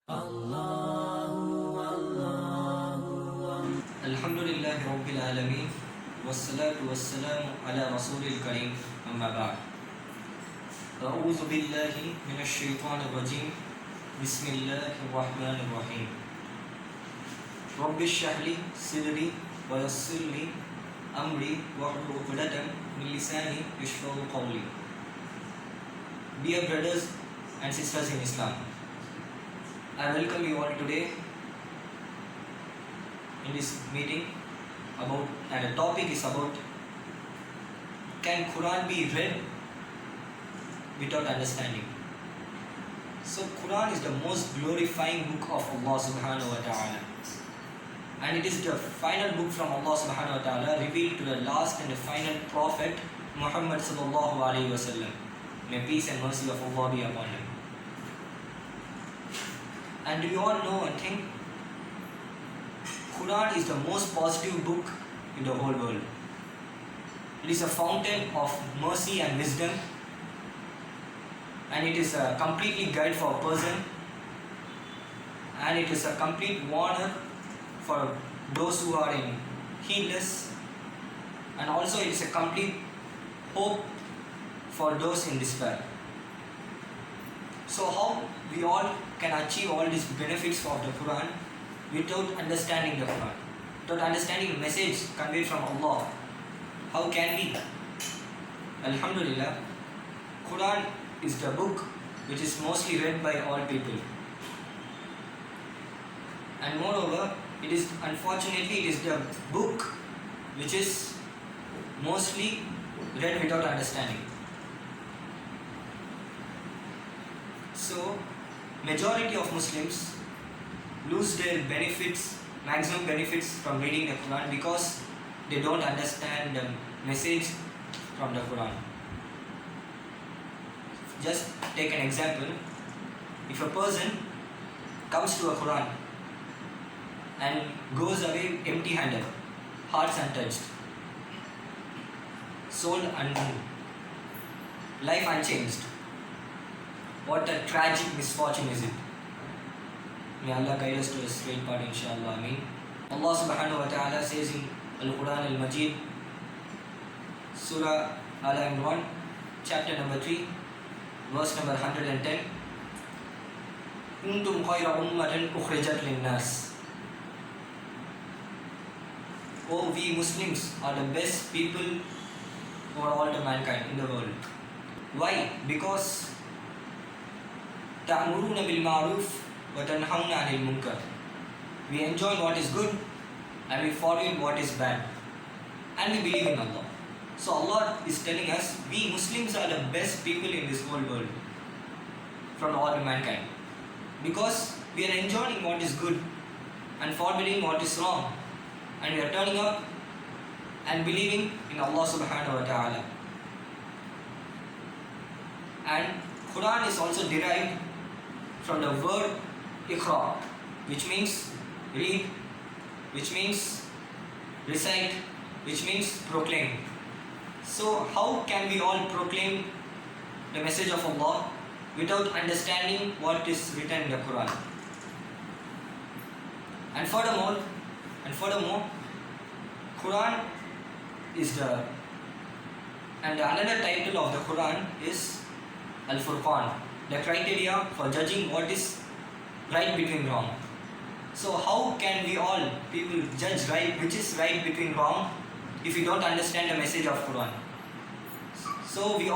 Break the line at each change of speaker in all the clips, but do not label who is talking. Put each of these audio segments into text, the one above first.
Alhamdulillah Rabbil Alameen Wassalatu wassalamu ala Rasulil Kareem Amma ba'd. A'udhu billahi minash shaitanir rajim. Bismillahir rahmanir rahim. Rabbi shrah li sadri wa yassir li amri wahlul 'uqdatam min lisani yafqahu qawli. Dear brothers and sisters in Islam, I welcome you all today in this meeting and the topic is about, can Quran be read without understanding? So Quran is the most glorifying book of Allah subhanahu wa ta'ala, and it is the final book from Allah subhanahu wa ta'ala revealed to the last and the final prophet Muhammad sallallahu alaihi wasallam. May peace and mercy of Allah be upon him. And do you all know one thing? Quran is the most positive book in the whole world. It is a fountain of mercy and wisdom, and it is a completely guide for a person, and it is a complete warner for those who are in heedless, and also it is a complete hope for those in despair. So how we all can achieve all these benefits of the Quran without understanding the Quran, without understanding the message conveyed from Allah? How can we? Alhamdulillah, Quran is the book which is mostly read by all people, and moreover, unfortunately it is the book which is mostly read without understanding. So majority of Muslims lose their maximum benefits from reading the Quran because they don't understand the message from the Quran. Just take an example. If a person comes to a Quran and goes away empty-handed, hearts untouched, soul unmoved, life unchanged, what a tragic misfortune is it? May Allah guide us to a straight path, inshallah. Ameen. Allah subhanahu wa ta'ala says in Al-Quran Al-Majid, Surah Al-Imran, chapter number 3, verse number 110, Kuntum khayra ummatan ukhrijat lin-nas. Oh, we Muslims are the best people for all the mankind in the world. Why? Because ta'muruna bil ma'ruf wa tanhauna 'anil munkar. We enjoy what is good and we forbid what is bad, and we believe in Allah. So Allah is telling us we Muslims are the best people in this whole world from all mankind, because we are enjoying what is good and forbidding what is wrong, and we are turning up and believing in Allah subhanahu wa ta'ala. And Quran is also derived from the word Iqra, which means read, which means recite, which means proclaim. So how can we all proclaim the message of Allah without understanding what is written in the Quran? And furthermore, Quran is another title of the Quran is Al-Furqan, the criteria for judging what is right between wrong. So how can we all people judge which is right between wrong if we don't understand the message of Quran? So we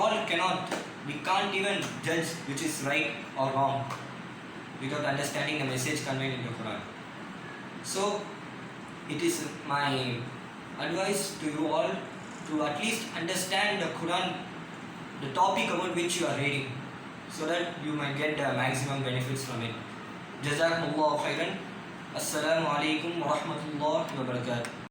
can't even judge which is right or wrong without understanding the message conveyed in the Quran. So it is my advice to you all to at least understand the Quran, the topic about which you are reading, so that you might get the maximum benefits from it. Jazakumullahu khairan. Assalamu alaikum wa rahmatullahi wa barakatuh.